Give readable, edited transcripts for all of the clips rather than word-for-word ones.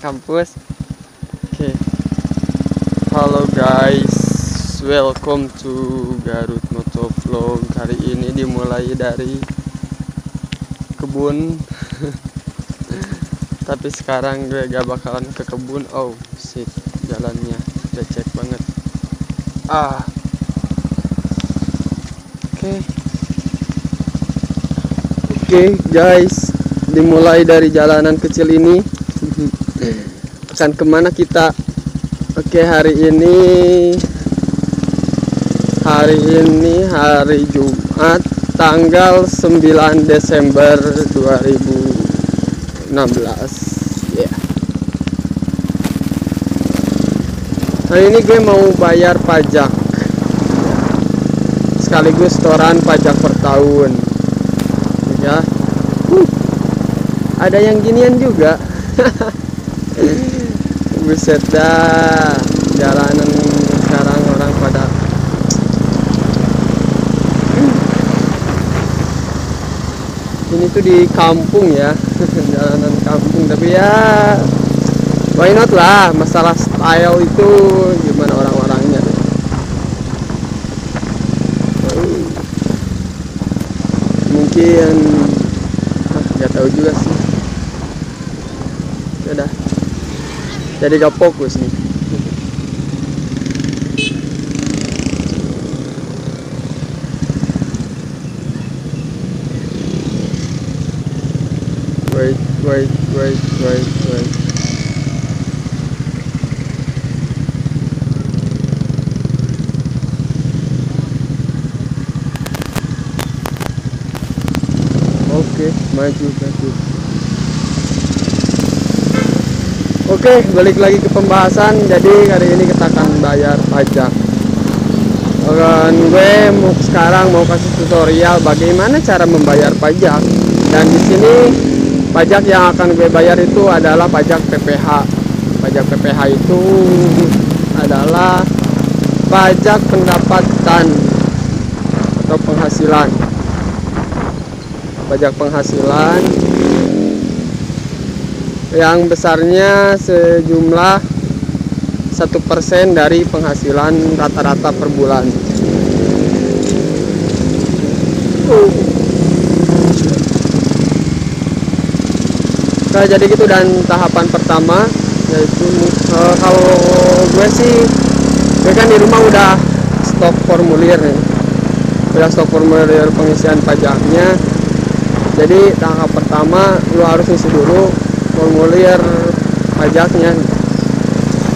kampus. Oke. Halo guys, welcome to Garut Motovlog. Hari ini dimulai dari kebun. Tapi sekarang gue gak bakalan ke kebun. Oh shit, jalannya becek banget. Oke guys, dimulai dari jalanan kecil ini. Akan kemana kita? Oke, hari ini hari Jumat tanggal 9 Desember 2016. Yeah. Hari ini gue mau bayar pajak, sekaligus setoran pajak per tahun. Ya, ada yang ginian juga. Buset dah, jalanan sekarang orang pada ini tuh di kampung ya. Jalanan kampung, tapi ya why not lah. Masalah style itu gimana orang-orangnya deh. Mungkin nggak tahu juga sih. Udah jadi gak fokus nih. Wait. Oke, maju. Oke, balik lagi ke pembahasan. Jadi hari ini kita akan bayar pajak. Dan gue sekarang mau kasih tutorial bagaimana cara membayar pajak. Dan di sini pajak yang akan gue bayar itu adalah pajak PPH. Pajak PPH itu adalah pajak pendapatan atau penghasilan. Pajak penghasilan yang besarnya sejumlah 1% dari penghasilan rata-rata per bulan. Nah, jadi gitu. Dan tahapan pertama yaitu kalau gue kan di rumah udah stok formulir nih. Udah stok formulir pengisian pajaknya. Jadi tahap pertama lu harus isi dulu formulir pajaknya.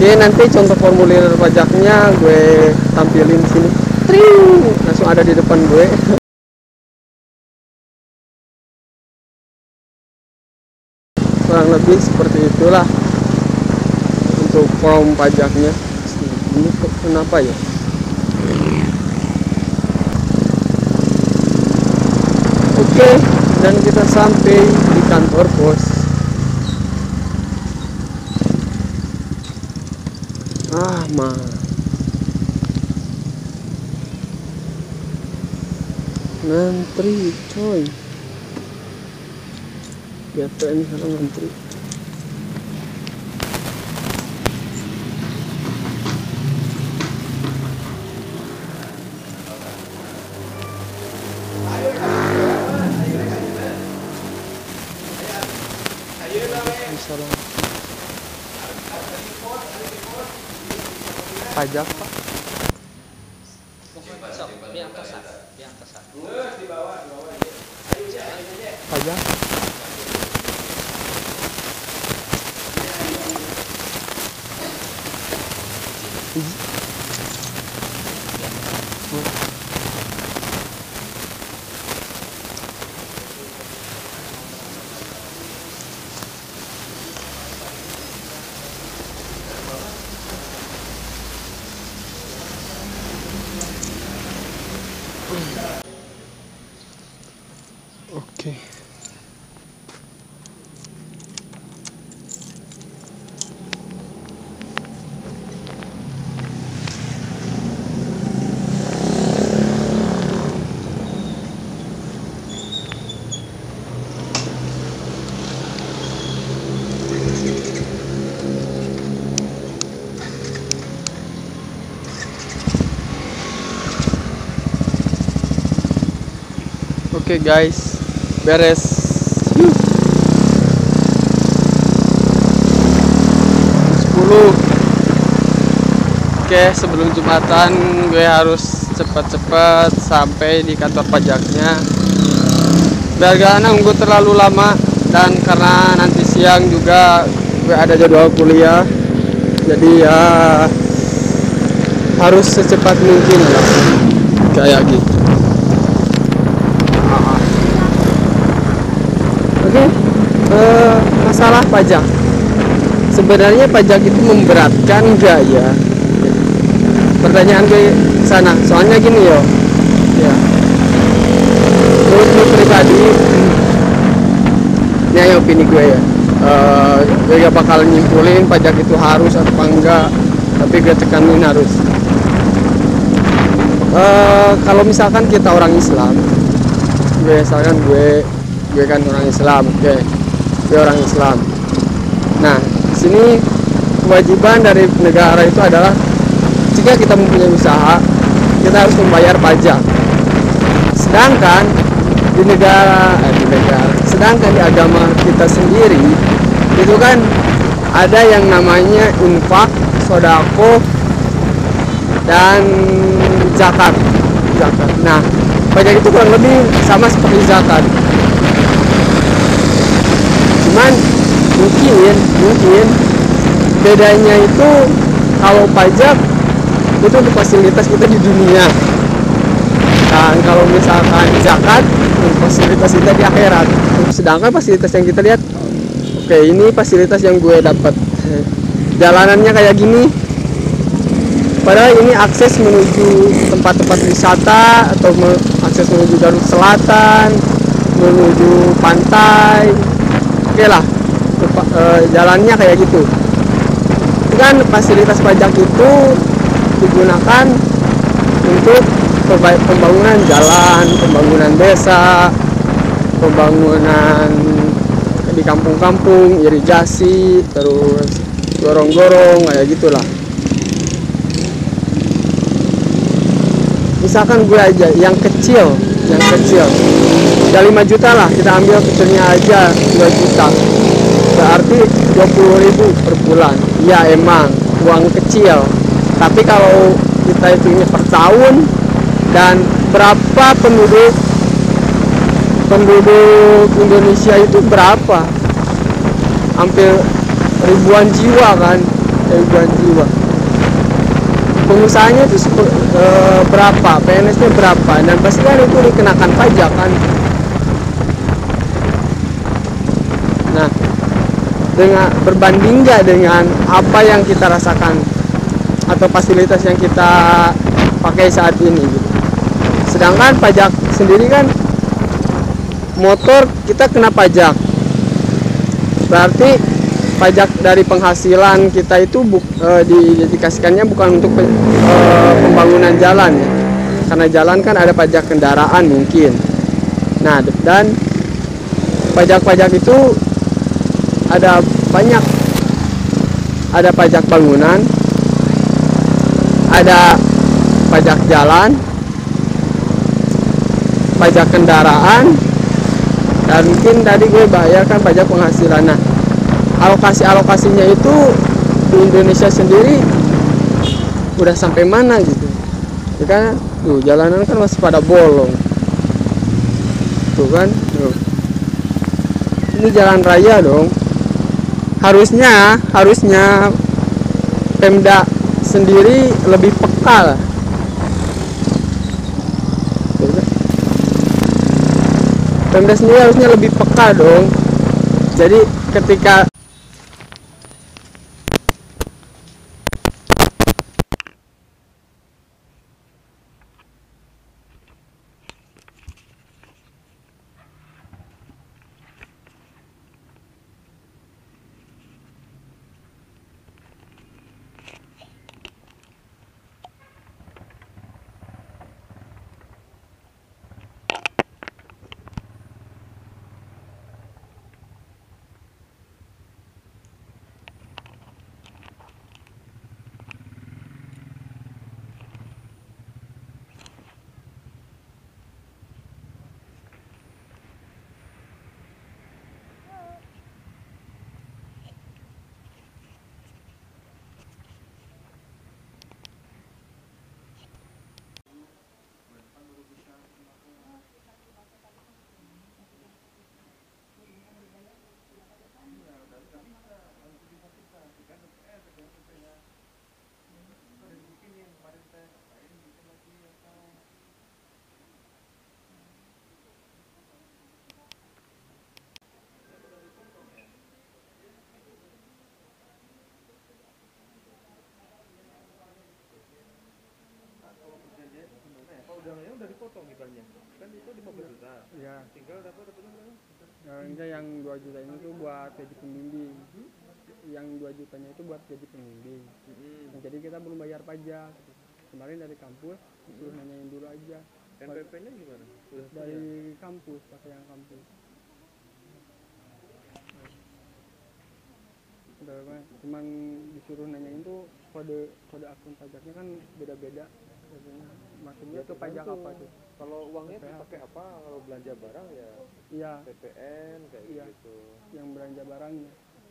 Oke, nanti contoh formulir pajaknya gue tampilin sini. Tring, langsung ada di depan gue. Kurang lebih seperti itulah untuk form pajaknya. Ini kenapa ya? Oke, dan kita sampai di kantor pos. Ngantri coy. Biasa ini sekarang ngantri. Pajak Pak. Pajak. Oke. Oke guys, beres. 10. Oke, sebelum Jumatan gue harus cepet-cepet sampai di kantor pajaknya biar gak nunggu terlalu lama, dan karena nanti siang juga gue ada jadwal kuliah, jadi ya harus secepat mungkin lah, kayak gitu. Oke, masalah pajak, sebenarnya pajak itu memberatkan nggak ya? Pertanyaan gue sana, soalnya gini yo, ya, menurut gue pribadi, ini aja opini gue ya, gue gak bakal nyimpulin pajak itu harus atau enggak, tapi gue tekanin harus. Kalau misalkan kita orang Islam, gue kan orang Islam, oke, gue orang Islam. Nah, di sini kewajiban dari negara itu adalah jika kita mempunyai usaha, kita harus membayar pajak. Sedangkan sedangkan di agama kita sendiri itu kan ada yang namanya infak, sodako, dan zakat. Nah, pajak itu kurang lebih sama seperti zakat. Cuman mungkin bedanya itu kalau pajak itu untuk fasilitas kita di dunia, dan kalau misalkan zakat untuk fasilitas kita di akhirat. Sedangkan fasilitas yang kita lihat, oke, ini fasilitas yang gue dapat, jalanannya kayak gini, padahal ini akses menuju tempat-tempat wisata atau akses menuju Garut Selatan, menuju pantai, oke lah, jalannya kayak gitu. Itu kan fasilitas pajak itu digunakan untuk pembangunan jalan, pembangunan desa, pembangunan di kampung-kampung, irigasi, terus gorong-gorong, kayak gitulah. Misalkan gue aja yang kecil ya 5 juta lah, kita ambil kecilnya aja 2 juta, berarti 20.000 per bulan. Ya emang uang kecil, tapi kalau kita hitungnya per tahun, dan berapa penduduk Indonesia itu berapa, hampir ribuan jiwa kan, ribuan jiwa. Pengusahanya itu berapa, PNS-nya berapa, dan pasti kan itu dikenakan pajak kan. Nah, dengan berbanding nggak dengan apa yang kita rasakan atau fasilitas yang kita pakai saat ini gitu. Sedangkan pajak sendiri kan, motor kita kena pajak, berarti pajak dari penghasilan kita itu dikasihkannya bukan untuk pembangunan jalan ya, karena jalan kan ada pajak kendaraan mungkin. Nah, dan pajak-pajak itu ada banyak, ada pajak bangunan, ada pajak jalan, pajak kendaraan, dan mungkin tadi gue bayarkan pajak penghasilan. Nah, alokasinya itu di Indonesia sendiri udah sampai mana gitu ya kan. Tuh, jalanan kan masih pada bolong tuh kan, tuh. Ini jalan raya dong, harusnya Pemda sendiri lebih peka lah. Pemda sendiri harusnya lebih peka dong. Jadi ketika Ya. Tinggal dapatnya Enggak, yang 2 juta ini tuh buat gaji pembimbing. Yang 2 jutanya itu buat gaji pembimbing. Nah, jadi kita belum bayar pajak. Kemarin dari kampus suruh nanyain dulu aja. NPP-nya gimana? Udah Dari kampus, pakai yang kampus. Cuman disuruh nanyain tuh kode akun pajaknya kan beda-beda. Maksudnya ke pajak apa tuh? Kalau uangnya dipakai apa? Kalau belanja barang ya Iya, PPN kayak Iya. gitu. yang belanja barangnya.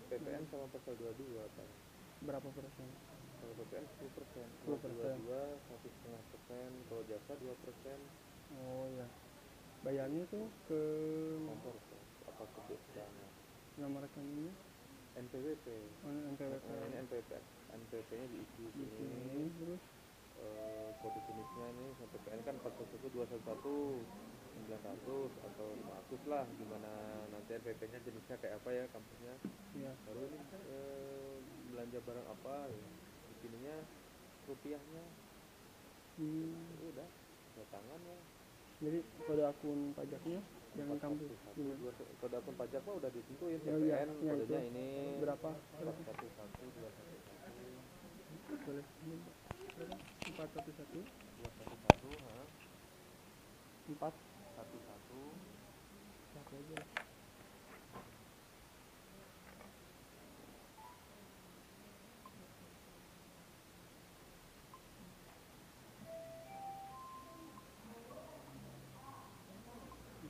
PPN sama pasal 22 Pak. Berapa persen? Kalau PPN 10%, 10%. 22 1,5%, kalau jasa 2%. Oh ya. Bayarnya tuh ke Kantor Pak. Apa ke desa? nomor rekeningnya NPWP. NPWP. Ini NPP-nya diisi Di sini. sini terus Kode jenisnya nih PPN kan 41211 900 atau 500 lah, gimana nanti NPP-nya jenisnya kayak apa ya kampusnya. ya. Baru ini belanja barang apa ya. Di sininya rupiahnya udah tangan ya. Jadi kode akun pajaknya yang kampus gimana? Kode akun pajak mah udah ditentuin Oh, iya. PPN Ya, kodenya itu. ini Berapa? 411 211 Boleh. 411 211 ha 4 11 satu aja.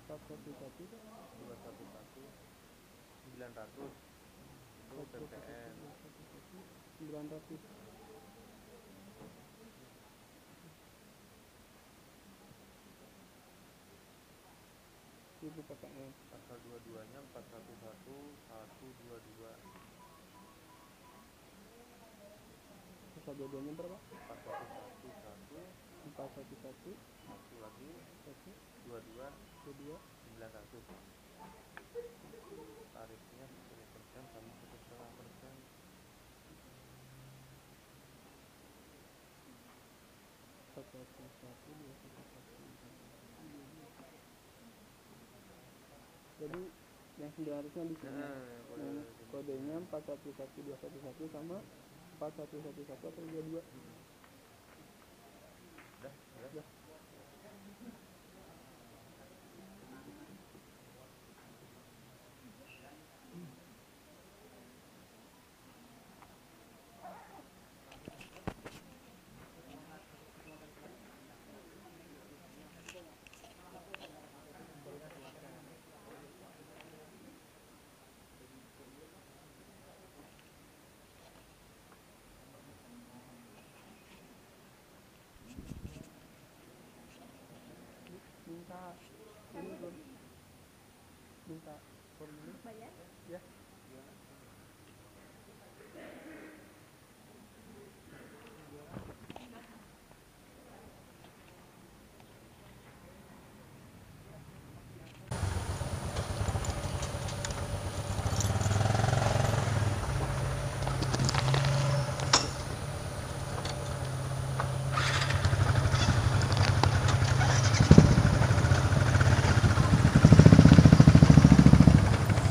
Satu 900 itu PPN 900. Itu PPN. pasal 22 nya 411 122 Pasal 22-nya berapa? 411 411 satu lagi 22 22 900. Tarifnya 10% sama 1,5%. Jadi yang 900-nya di sini. Nah, Kodenya 411211 sama 4111 atau 22. udah. Minta ini belum? Minta formulir Bayar? ya.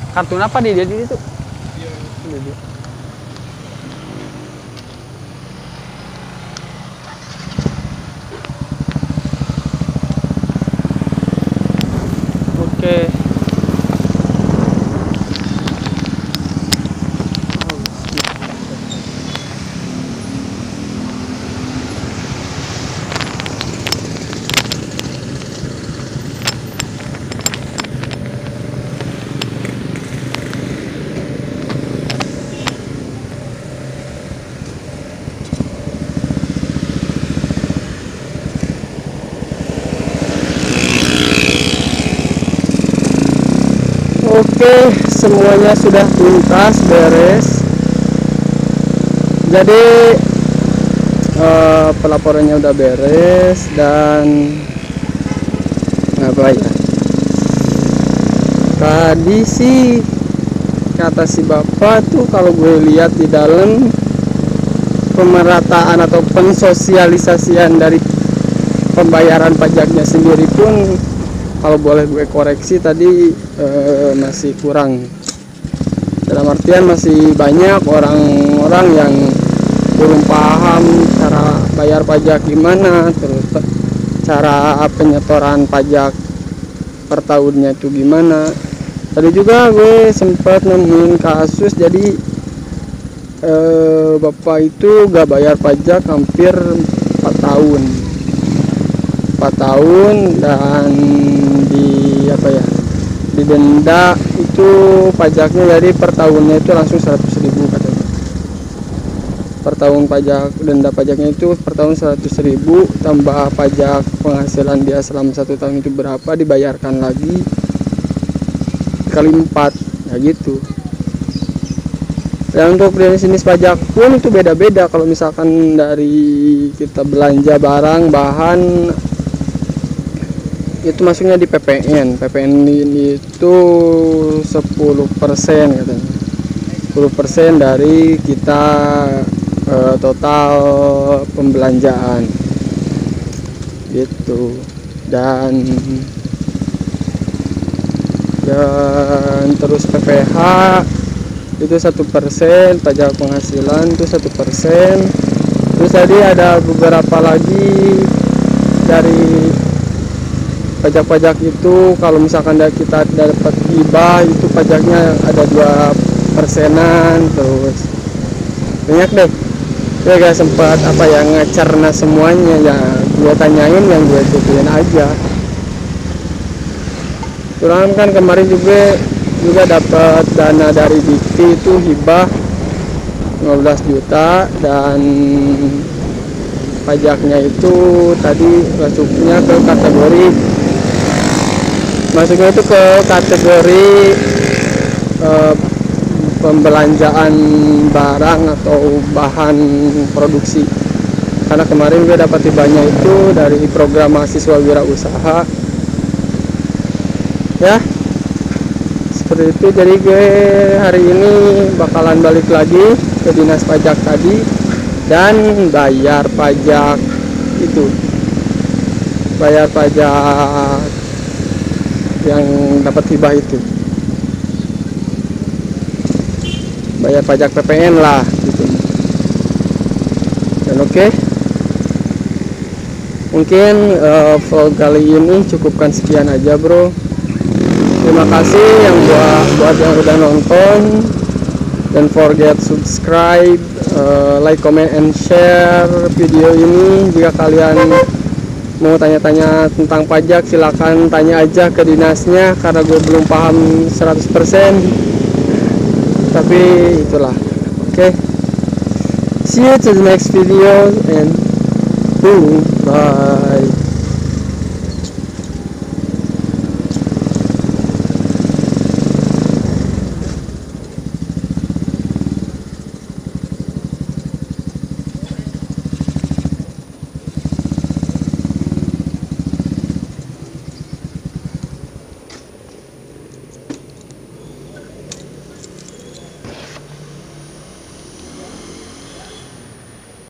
Kartun apa di dia di situ? Iya. Oke. Oke, semuanya sudah tuntas, beres. Jadi pelaporannya udah beres dan apa ya? Tadi sih kata si bapak tuh kalau gue lihat di dalam pemerataan atau pensosialisasian dari pembayaran pajaknya sendiri pun kalau boleh gue koreksi tadi masih kurang. Dalam artian masih banyak orang-orang yang belum paham cara bayar pajak gimana, terus cara penyetoran pajak per tahunnya itu gimana. Tadi juga gue sempat nemuin kasus, jadi bapak itu gak bayar pajak hampir 4 tahun dan didenda itu pajaknya, jadi per tahunnya itu langsung 100.000 katanya. Per tahun denda pajaknya itu per tahun 100.000 tambah pajak penghasilan dia selama 1 tahun itu berapa, dibayarkan lagi kali 4 ya gitu. Dan untuk jenis pajak pun itu beda-beda. Kalau misalkan dari kita belanja barang bahan itu masuknya di PPN. PPN ini itu 10% katanya. 10% dari kita total pembelanjaan gitu. Dan terus PPH itu 1%, pajak penghasilan itu 1%. Terus tadi ada beberapa lagi dari pajak-pajak itu, kalau misalkan kita dapat hibah itu pajaknya ada 2%-an. Terus banyak deh. Gue gak sempat ngecerna semuanya, ya gue tanyain yang gue ikutin aja. Kurang kan kemarin juga dapat dana dari Dikti itu hibah 15 juta, dan pajaknya itu tadi masuknya ke kategori pembelanjaan barang atau bahan produksi, karena kemarin gue dapat hibahnya itu dari program mahasiswa wirausaha ya. Seperti itu. Jadi gue hari ini bakalan balik lagi ke dinas pajak tadi dan bayar pajak yang dapat hibah itu, bayar pajak PPN lah gitu. Dan oke, mungkin vlog kali ini cukupkan sekian aja bro. Terima kasih buat yang udah nonton. Don't forget subscribe, like, comment, and share video ini. Jika kalian mau tanya-tanya tentang pajak, silakan tanya aja ke dinasnya, karena gue belum paham 100%. Tapi itulah. Oke. See you to the next video and boom, bye.